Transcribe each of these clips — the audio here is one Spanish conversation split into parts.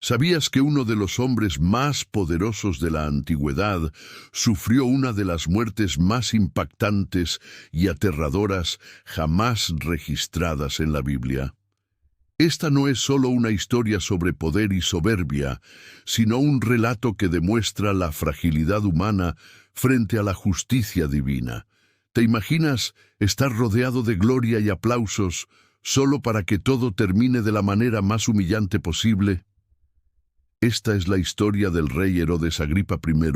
¿Sabías que uno de los hombres más poderosos de la antigüedad sufrió una de las muertes más impactantes y aterradoras jamás registradas en la Biblia? Esta no es solo una historia sobre poder y soberbia, sino un relato que demuestra la fragilidad humana frente a la justicia divina. ¿Te imaginas estar rodeado de gloria y aplausos solo para que todo termine de la manera más humillante posible? Esta es la historia del rey Herodes Agripa I,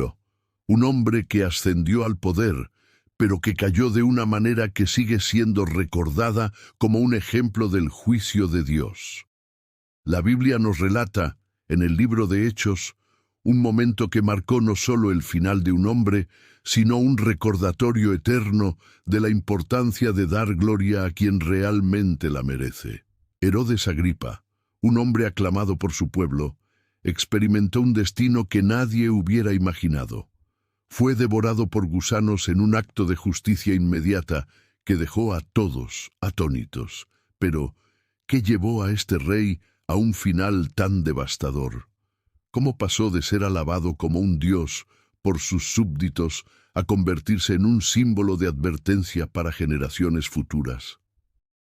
un hombre que ascendió al poder, pero que cayó de una manera que sigue siendo recordada como un ejemplo del juicio de Dios. La Biblia nos relata, en el libro de Hechos, un momento que marcó no solo el final de un hombre, sino un recordatorio eterno de la importancia de dar gloria a quien realmente la merece. Herodes Agripa, un hombre aclamado por su pueblo, experimentó un destino que nadie hubiera imaginado. Fue devorado por gusanos en un acto de justicia inmediata que dejó a todos atónitos. Pero, ¿qué llevó a este rey a un final tan devastador? ¿Cómo pasó de ser alabado como un dios por sus súbditos a convertirse en un símbolo de advertencia para generaciones futuras?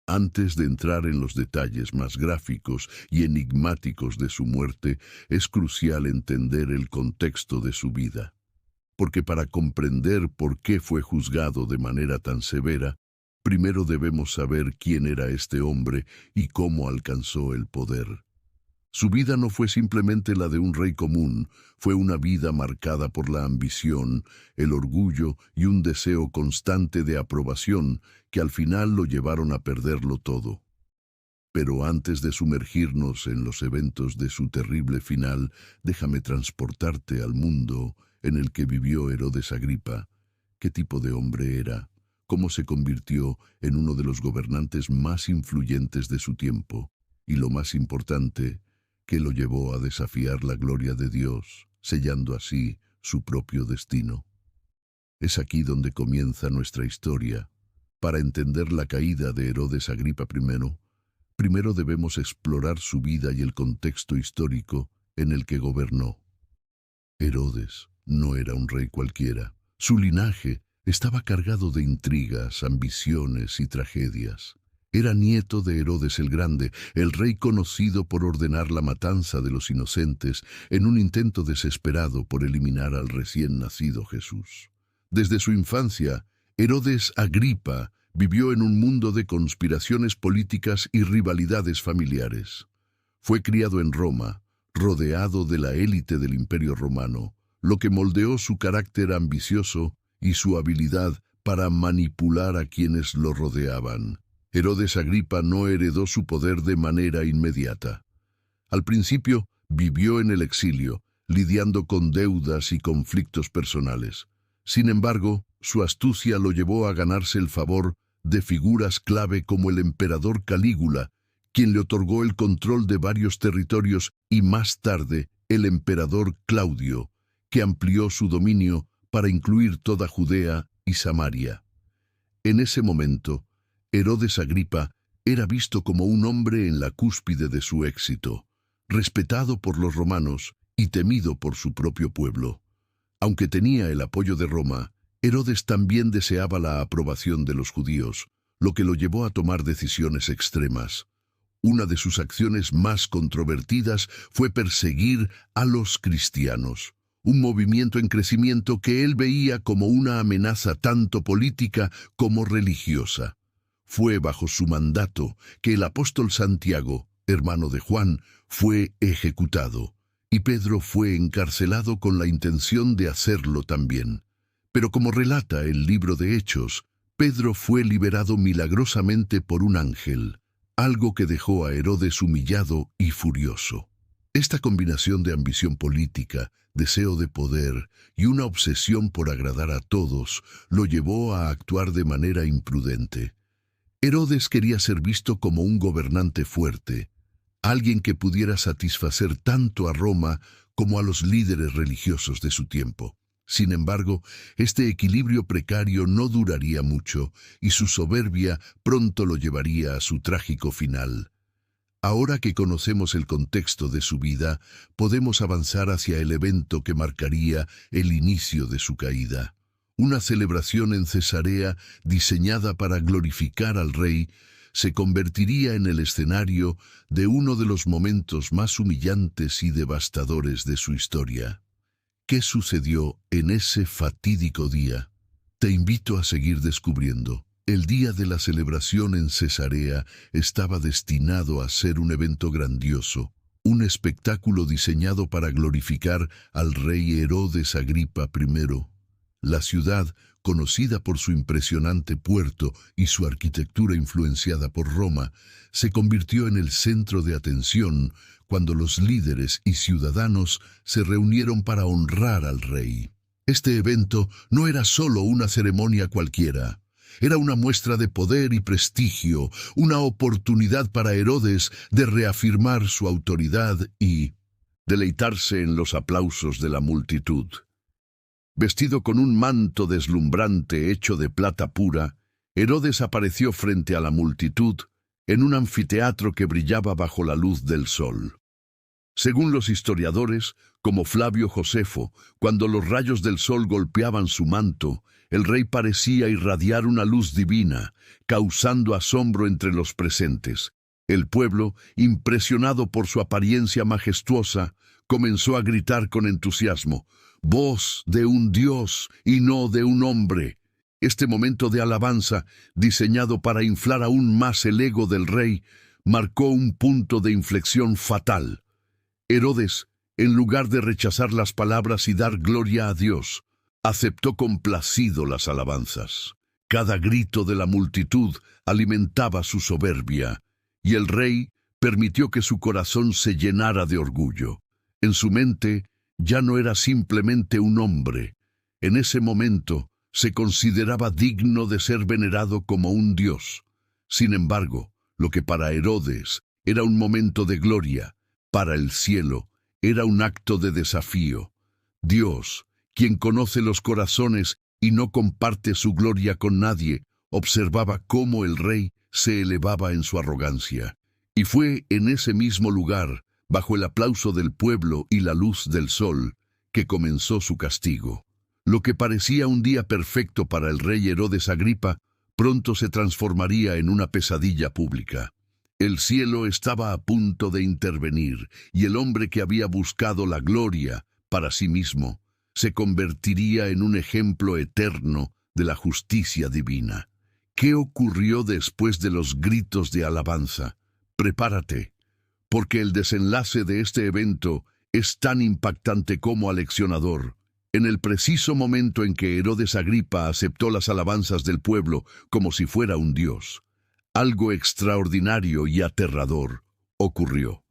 Antes de entrar en los detalles más gráficos y enigmáticos de su muerte, es crucial entender el contexto de su vida. Porque para comprender por qué fue juzgado de manera tan severa, primero debemos saber quién era este hombre y cómo alcanzó el poder. Su vida no fue simplemente la de un rey común, fue una vida marcada por la ambición, el orgullo y un deseo constante de aprobación que al final lo llevaron a perderlo todo. Pero antes de sumergirnos en los eventos de su terrible final, déjame transportarte al mundo en el que vivió Herodes Agripa. ¿Qué tipo de hombre era? ¿Cómo se convirtió en uno de los gobernantes más influyentes de su tiempo? Y lo más importante, ¿qué lo llevó a desafiar la gloria de Dios, sellando así su propio destino? Es aquí donde comienza nuestra historia. Para entender la caída de Herodes Agripa I, primero debemos explorar su vida y el contexto histórico en el que gobernó. Herodes no era un rey cualquiera. Su linaje estaba cargado de intrigas, ambiciones y tragedias. Era nieto de Herodes el Grande, el rey conocido por ordenar la matanza de los inocentes en un intento desesperado por eliminar al recién nacido Jesús. Desde su infancia, Herodes Agripa vivió en un mundo de conspiraciones políticas y rivalidades familiares. Fue criado en Roma, rodeado de la élite del Imperio Romano, lo que moldeó su carácter ambicioso y su habilidad para manipular a quienes lo rodeaban. Herodes Agripa no heredó su poder de manera inmediata. Al principio vivió en el exilio, lidiando con deudas y conflictos personales. Sin embargo, su astucia lo llevó a ganarse el favor de figuras clave como el emperador Calígula, quien le otorgó el control de varios territorios, y más tarde el emperador Claudio, que amplió su dominio para incluir toda Judea y Samaria. En ese momento, Herodes Agripa era visto como un hombre en la cúspide de su éxito, respetado por los romanos y temido por su propio pueblo. Aunque tenía el apoyo de Roma, Herodes también deseaba la aprobación de los judíos, lo que lo llevó a tomar decisiones extremas. Una de sus acciones más controvertidas fue perseguir a los cristianos, un movimiento en crecimiento que él veía como una amenaza tanto política como religiosa. Fue bajo su mandato que el apóstol Santiago, hermano de Juan, fue ejecutado, y Pedro fue encarcelado con la intención de hacerlo también. Pero como relata el libro de Hechos, Pedro fue liberado milagrosamente por un ángel, algo que dejó a Herodes humillado y furioso. Esta combinación de ambición política, deseo de poder y una obsesión por agradar a todos lo llevó a actuar de manera imprudente. Herodes quería ser visto como un gobernante fuerte, alguien que pudiera satisfacer tanto a Roma como a los líderes religiosos de su tiempo. Sin embargo, este equilibrio precario no duraría mucho y su soberbia pronto lo llevaría a su trágico final. Ahora que conocemos el contexto de su vida, podemos avanzar hacia el evento que marcaría el inicio de su caída. Una celebración en Cesarea diseñada para glorificar al rey se convertiría en el escenario de uno de los momentos más humillantes y devastadores de su historia. ¿Qué sucedió en ese fatídico día? Te invito a seguir descubriendo. El día de la celebración en Cesarea estaba destinado a ser un evento grandioso, un espectáculo diseñado para glorificar al rey Herodes Agripa I. La ciudad, conocida por su impresionante puerto y su arquitectura influenciada por Roma, se convirtió en el centro de atención cuando los líderes y ciudadanos se reunieron para honrar al rey. Este evento no era solo una ceremonia cualquiera. Era una muestra de poder y prestigio, una oportunidad para Herodes de reafirmar su autoridad y deleitarse en los aplausos de la multitud. Vestido con un manto deslumbrante hecho de plata pura, Herodes apareció frente a la multitud en un anfiteatro que brillaba bajo la luz del sol. Según los historiadores, como Flavio Josefo, cuando los rayos del sol golpeaban su manto, el rey parecía irradiar una luz divina, causando asombro entre los presentes. El pueblo, impresionado por su apariencia majestuosa, comenzó a gritar con entusiasmo: «Voz de un dios y no de un hombre». Este momento de alabanza, diseñado para inflar aún más el ego del rey, marcó un punto de inflexión fatal. Herodes, en lugar de rechazar las palabras y dar gloria a Dios, aceptó complacido las alabanzas. Cada grito de la multitud alimentaba su soberbia, y el rey permitió que su corazón se llenara de orgullo. En su mente ya no era simplemente un hombre. En ese momento se consideraba digno de ser venerado como un dios. Sin embargo, lo que para Herodes era un momento de gloria, para el cielo era un acto de desafío. Dios, quien conoce los corazones y no comparte su gloria con nadie, observaba cómo el rey se elevaba en su arrogancia. Y fue en ese mismo lugar, bajo el aplauso del pueblo y la luz del sol, que comenzó su castigo. Lo que parecía un día perfecto para el rey Herodes Agripa, pronto se transformaría en una pesadilla pública. El cielo estaba a punto de intervenir, y el hombre que había buscado la gloria para sí mismo se convertiría en un ejemplo eterno de la justicia divina. ¿Qué ocurrió después de los gritos de alabanza? Prepárate, porque el desenlace de este evento es tan impactante como aleccionador. En el preciso momento en que Herodes Agripa aceptó las alabanzas del pueblo como si fuera un dios, algo extraordinario y aterrador ocurrió.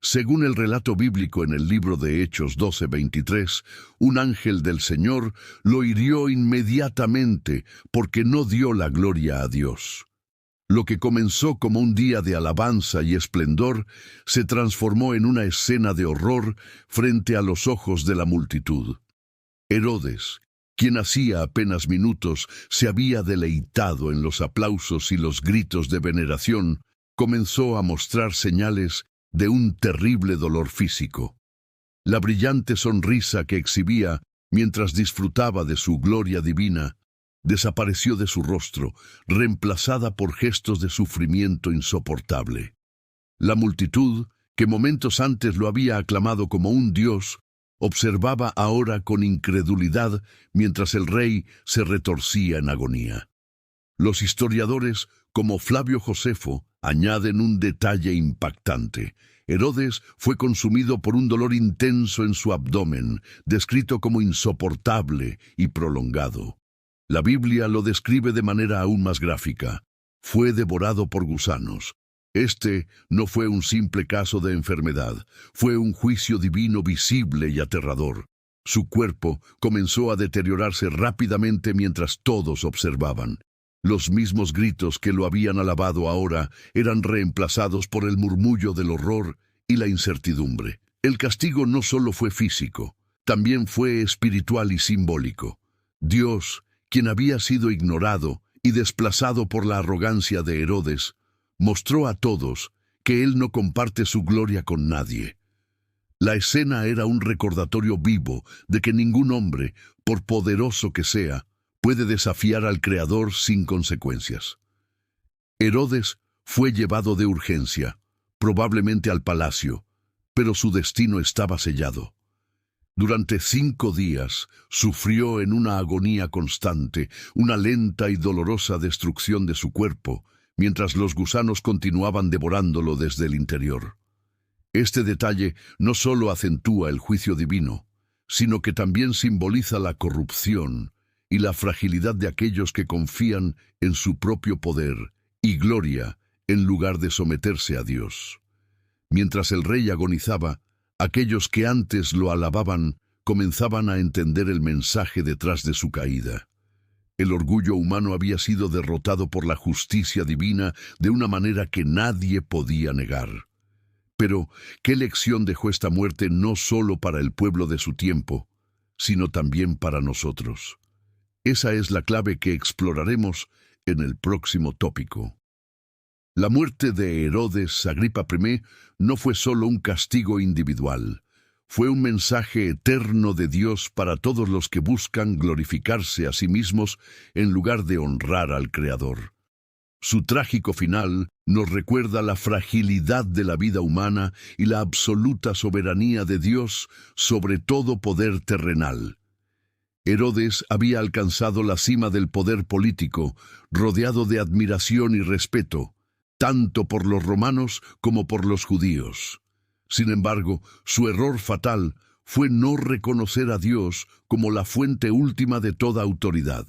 Según el relato bíblico en el libro de Hechos 12:23, un ángel del Señor lo hirió inmediatamente porque no dio la gloria a Dios. Lo que comenzó como un día de alabanza y esplendor se transformó en una escena de horror frente a los ojos de la multitud. Herodes, quien hacía apenas minutos se había deleitado en los aplausos y los gritos de veneración, comenzó a mostrar señales de un terrible dolor físico. La brillante sonrisa que exhibía mientras disfrutaba de su gloria divina desapareció de su rostro, reemplazada por gestos de sufrimiento insoportable. La multitud, que momentos antes lo había aclamado como un dios, observaba ahora con incredulidad mientras el rey se retorcía en agonía. Los historiadores, como Flavio Josefo, añaden un detalle impactante. Herodes fue consumido por un dolor intenso en su abdomen, descrito como insoportable y prolongado. La Biblia lo describe de manera aún más gráfica. Fue devorado por gusanos. Este no fue un simple caso de enfermedad, fue un juicio divino visible y aterrador. Su cuerpo comenzó a deteriorarse rápidamente mientras todos observaban. Los mismos gritos que lo habían alabado ahora eran reemplazados por el murmullo del horror y la incertidumbre. El castigo no solo fue físico, también fue espiritual y simbólico. Dios, quien había sido ignorado y desplazado por la arrogancia de Herodes, mostró a todos que él no comparte su gloria con nadie. La escena era un recordatorio vivo de que ningún hombre, por poderoso que sea, puede desafiar al Creador sin consecuencias. Herodes fue llevado de urgencia, probablemente al palacio, pero su destino estaba sellado. Durante 5 días sufrió en una agonía constante, una lenta y dolorosa destrucción de su cuerpo, mientras los gusanos continuaban devorándolo desde el interior. Este detalle no solo acentúa el juicio divino, sino que también simboliza la corrupción y la fragilidad de aquellos que confían en su propio poder y gloria en lugar de someterse a Dios. Mientras el rey agonizaba, aquellos que antes lo alababan comenzaban a entender el mensaje detrás de su caída. El orgullo humano había sido derrotado por la justicia divina de una manera que nadie podía negar. Pero, ¿qué lección dejó esta muerte no solo para el pueblo de su tiempo, sino también para nosotros? Esa es la clave que exploraremos en el próximo tópico. La muerte de Herodes Agripa I no fue solo un castigo individual, fue un mensaje eterno de Dios para todos los que buscan glorificarse a sí mismos en lugar de honrar al Creador. Su trágico final nos recuerda la fragilidad de la vida humana y la absoluta soberanía de Dios sobre todo poder terrenal. Herodes había alcanzado la cima del poder político, rodeado de admiración y respeto, tanto por los romanos como por los judíos. Sin embargo, su error fatal fue no reconocer a Dios como la fuente última de toda autoridad.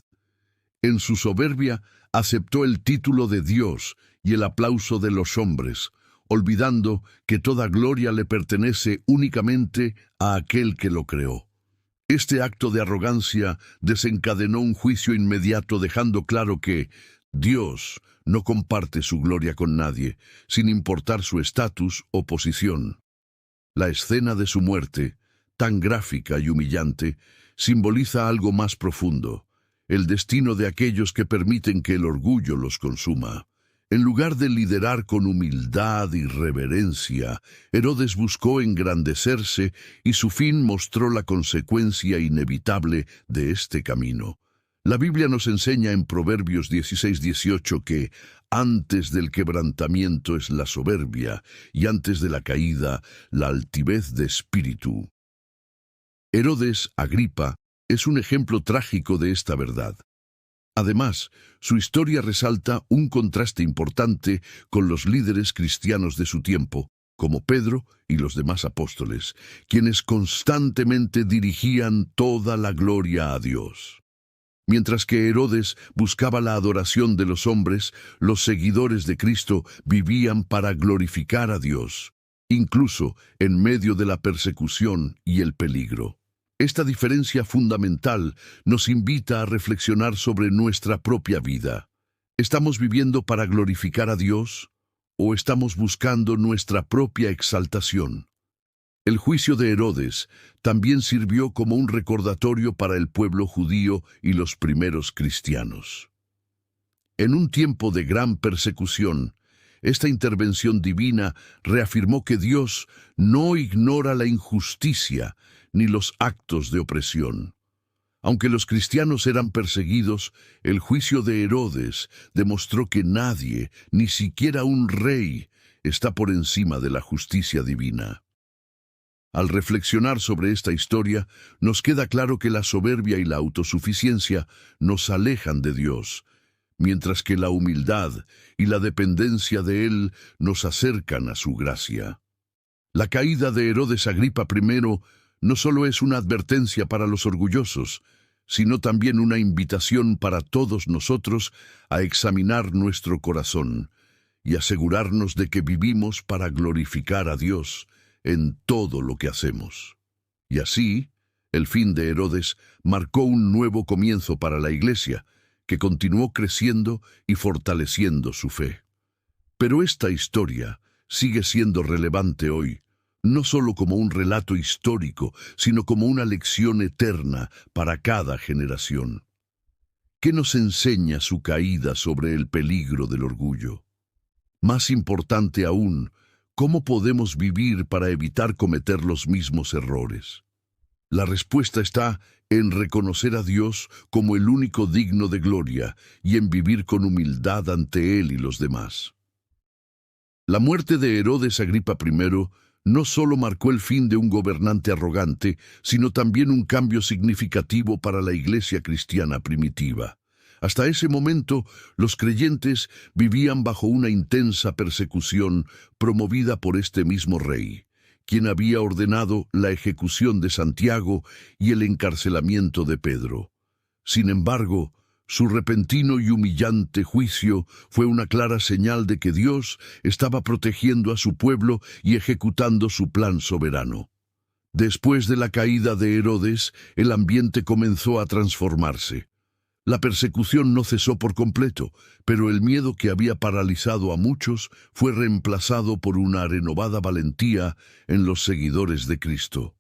En su soberbia, aceptó el título de Dios y el aplauso de los hombres, olvidando que toda gloria le pertenece únicamente a aquel que lo creó. Este acto de arrogancia desencadenó un juicio inmediato, dejando claro que Dios no comparte su gloria con nadie, sin importar su estatus o posición. La escena de su muerte, tan gráfica y humillante, simboliza algo más profundo, el destino de aquellos que permiten que el orgullo los consuma. En lugar de liderar con humildad y reverencia, Herodes buscó engrandecerse y su fin mostró la consecuencia inevitable de este camino. La Biblia nos enseña en Proverbios 16:18 que antes del quebrantamiento es la soberbia y antes de la caída la altivez de espíritu. Herodes Agripa es un ejemplo trágico de esta verdad. Además, su historia resalta un contraste importante con los líderes cristianos de su tiempo, como Pedro y los demás apóstoles, quienes constantemente dirigían toda la gloria a Dios. Mientras que Herodes buscaba la adoración de los hombres, los seguidores de Cristo vivían para glorificar a Dios, incluso en medio de la persecución y el peligro. Esta diferencia fundamental nos invita a reflexionar sobre nuestra propia vida. ¿Estamos viviendo para glorificar a Dios o estamos buscando nuestra propia exaltación? El juicio de Herodes también sirvió como un recordatorio para el pueblo judío y los primeros cristianos. En un tiempo de gran persecución, esta intervención divina reafirmó que Dios no ignora la injusticia ni los actos de opresión. Aunque los cristianos eran perseguidos, el juicio de Herodes demostró que nadie, ni siquiera un rey, está por encima de la justicia divina. Al reflexionar sobre esta historia, nos queda claro que la soberbia y la autosuficiencia nos alejan de Dios, mientras que la humildad y la dependencia de Él nos acercan a su gracia. La caída de Herodes Agripa I no solo es una advertencia para los orgullosos, sino también una invitación para todos nosotros a examinar nuestro corazón y asegurarnos de que vivimos para glorificar a Dios en todo lo que hacemos. Y así, el fin de Herodes marcó un nuevo comienzo para la Iglesia, que continuó creciendo y fortaleciendo su fe. Pero esta historia sigue siendo relevante hoy, no solo como un relato histórico, sino como una lección eterna para cada generación. ¿Qué nos enseña su caída sobre el peligro del orgullo? Más importante aún, ¿Cómo podemos vivir para evitar cometer los mismos errores? La respuesta está en reconocer a Dios como el único digno de gloria y en vivir con humildad ante Él y los demás. La muerte de Herodes Agripa I no solo marcó el fin de un gobernante arrogante, sino también un cambio significativo para la iglesia cristiana primitiva. Hasta ese momento, los creyentes vivían bajo una intensa persecución promovida por este mismo rey, quien había ordenado la ejecución de Santiago y el encarcelamiento de Pedro. Sin embargo, su repentino y humillante juicio fue una clara señal de que Dios estaba protegiendo a su pueblo y ejecutando su plan soberano. Después de la caída de Herodes, el ambiente comenzó a transformarse. La persecución no cesó por completo, pero el miedo que había paralizado a muchos fue reemplazado por una renovada valentía en los seguidores de Cristo.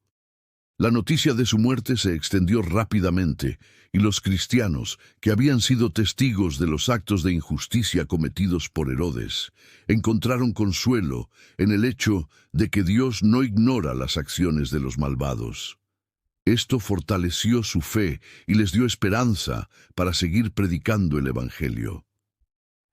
La noticia de su muerte se extendió rápidamente, y los cristianos, que habían sido testigos de los actos de injusticia cometidos por Herodes, encontraron consuelo en el hecho de que Dios no ignora las acciones de los malvados. Esto fortaleció su fe y les dio esperanza para seguir predicando el Evangelio.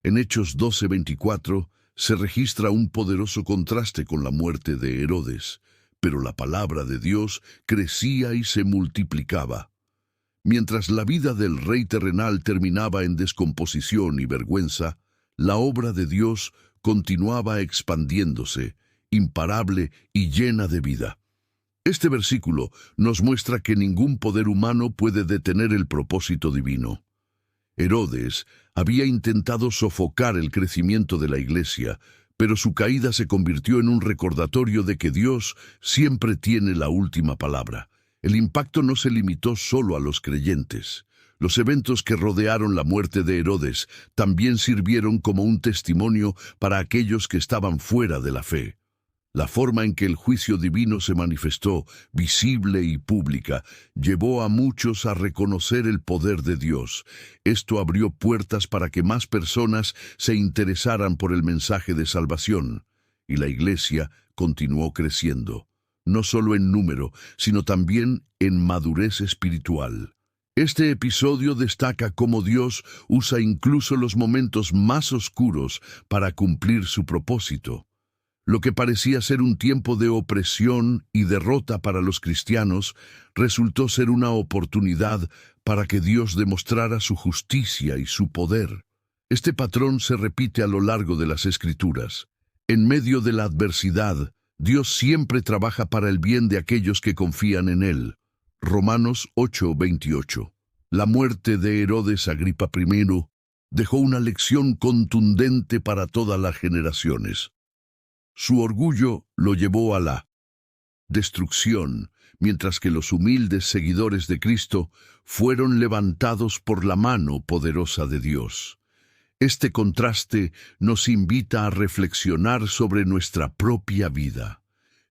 En Hechos 12:24 se registra un poderoso contraste con la muerte de Herodes, pero la palabra de Dios crecía y se multiplicaba. Mientras la vida del rey terrenal terminaba en descomposición y vergüenza, la obra de Dios continuaba expandiéndose, imparable y llena de vida. Este versículo nos muestra que ningún poder humano puede detener el propósito divino. Herodes había intentado sofocar el crecimiento de la iglesia, pero su caída se convirtió en un recordatorio de que Dios siempre tiene la última palabra. El impacto no se limitó solo a los creyentes. Los eventos que rodearon la muerte de Herodes también sirvieron como un testimonio para aquellos que estaban fuera de la fe. La forma en que el juicio divino se manifestó, visible y pública, llevó a muchos a reconocer el poder de Dios. Esto abrió puertas para que más personas se interesaran por el mensaje de salvación, y la iglesia continuó creciendo, no solo en número, sino también en madurez espiritual. Este episodio destaca cómo Dios usa incluso los momentos más oscuros para cumplir su propósito. Lo que parecía ser un tiempo de opresión y derrota para los cristianos resultó ser una oportunidad para que Dios demostrara su justicia y su poder. Este patrón se repite a lo largo de las Escrituras. En medio de la adversidad, Dios siempre trabaja para el bien de aquellos que confían en Él. Romanos 8:28. La muerte de Herodes Agripa I dejó una lección contundente para todas las generaciones. Su orgullo lo llevó a la destrucción, mientras que los humildes seguidores de Cristo fueron levantados por la mano poderosa de Dios. Este contraste nos invita a reflexionar sobre nuestra propia vida.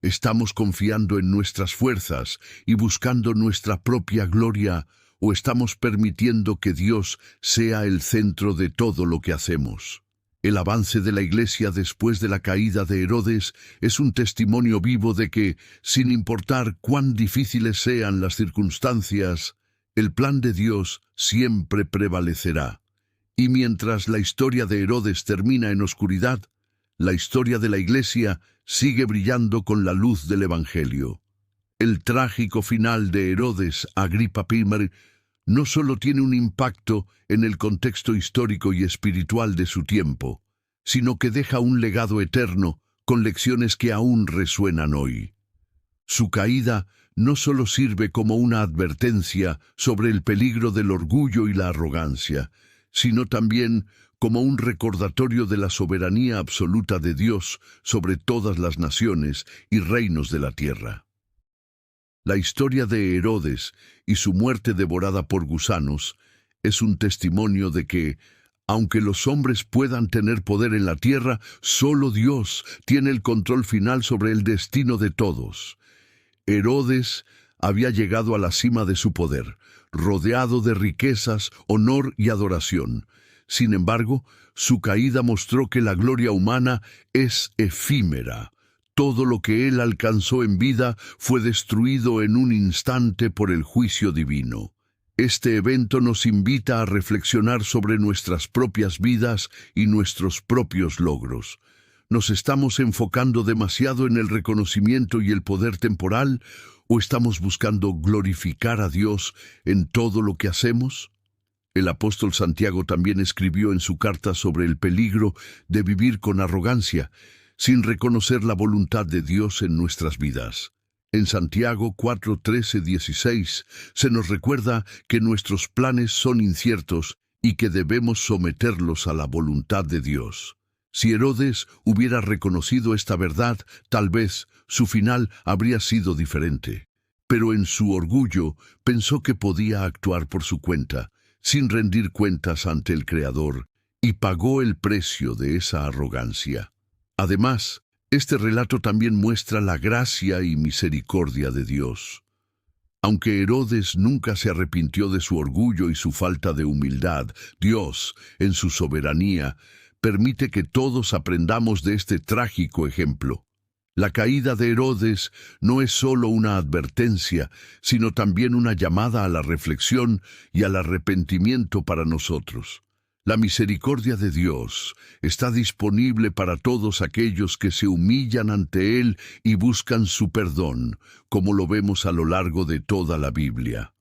¿Estamos confiando en nuestras fuerzas y buscando nuestra propia gloria, o estamos permitiendo que Dios sea el centro de todo lo que hacemos? El avance de la iglesia después de la caída de Herodes es un testimonio vivo de que, sin importar cuán difíciles sean las circunstancias, el plan de Dios siempre prevalecerá. Y mientras la historia de Herodes termina en oscuridad, la historia de la iglesia sigue brillando con la luz del Evangelio. El trágico final de Herodes Agripa I no solo tiene un impacto en el contexto histórico y espiritual de su tiempo, sino que deja un legado eterno con lecciones que aún resuenan hoy. Su caída no solo sirve como una advertencia sobre el peligro del orgullo y la arrogancia, sino también como un recordatorio de la soberanía absoluta de Dios sobre todas las naciones y reinos de la tierra. La historia de Herodes y su muerte devorada por gusanos es un testimonio de que, aunque los hombres puedan tener poder en la tierra, solo Dios tiene el control final sobre el destino de todos. Herodes había llegado a la cima de su poder, rodeado de riquezas, honor y adoración. Sin embargo, su caída mostró que la gloria humana es efímera. Todo lo que él alcanzó en vida fue destruido en un instante por el juicio divino. Este evento nos invita a reflexionar sobre nuestras propias vidas y nuestros propios logros. ¿Nos estamos enfocando demasiado en el reconocimiento y el poder temporal o estamos buscando glorificar a Dios en todo lo que hacemos? El apóstol Santiago también escribió en su carta sobre el peligro de vivir con arrogancia, sin reconocer la voluntad de Dios en nuestras vidas. En Santiago 4:13-16 se nos recuerda que nuestros planes son inciertos y que debemos someterlos a la voluntad de Dios. Si Herodes hubiera reconocido esta verdad, tal vez su final habría sido diferente. Pero en su orgullo pensó que podía actuar por su cuenta, sin rendir cuentas ante el Creador, y pagó el precio de esa arrogancia. Además, este relato también muestra la gracia y misericordia de Dios. Aunque Herodes nunca se arrepintió de su orgullo y su falta de humildad, Dios, en su soberanía, permite que todos aprendamos de este trágico ejemplo. La caída de Herodes no es solo una advertencia, sino también una llamada a la reflexión y al arrepentimiento para nosotros. La misericordia de Dios está disponible para todos aquellos que se humillan ante Él y buscan su perdón, como lo vemos a lo largo de toda la Biblia.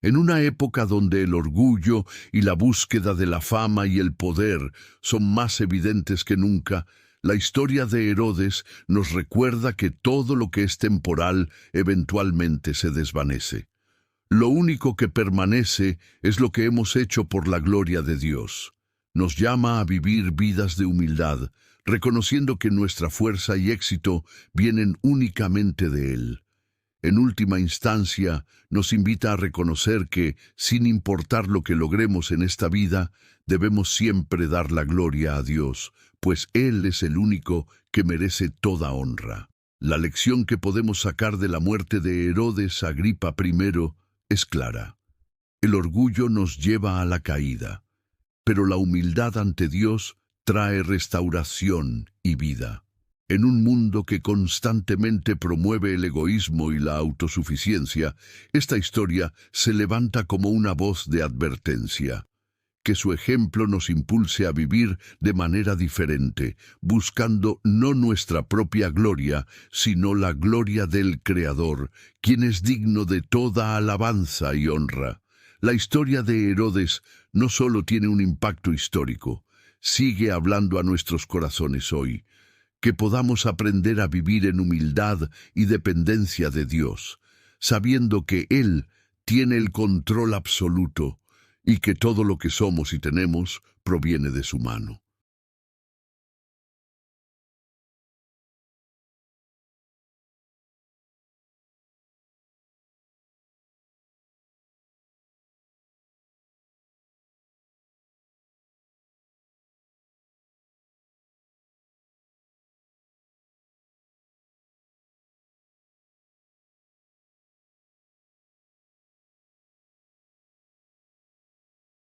En una época donde el orgullo y la búsqueda de la fama y el poder son más evidentes que nunca, la historia de Herodes nos recuerda que todo lo que es temporal eventualmente se desvanece. Lo único que permanece es lo que hemos hecho por la gloria de Dios. Nos llama a vivir vidas de humildad, reconociendo que nuestra fuerza y éxito vienen únicamente de Él. En última instancia, nos invita a reconocer que, sin importar lo que logremos en esta vida, debemos siempre dar la gloria a Dios, pues Él es el único que merece toda honra. La lección que podemos sacar de la muerte de Herodes Agripa I es clara. El orgullo nos lleva a la caída, pero la humildad ante Dios trae restauración y vida. En un mundo que constantemente promueve el egoísmo y la autosuficiencia, esta historia se levanta como una voz de advertencia. Que su ejemplo nos impulse a vivir de manera diferente, buscando no nuestra propia gloria, sino la gloria del Creador, quien es digno de toda alabanza y honra. La historia de Herodes no solo tiene un impacto histórico, sigue hablando a nuestros corazones hoy. Que podamos aprender a vivir en humildad y dependencia de Dios, sabiendo que Él tiene el control absoluto y que todo lo que somos y tenemos proviene de su mano.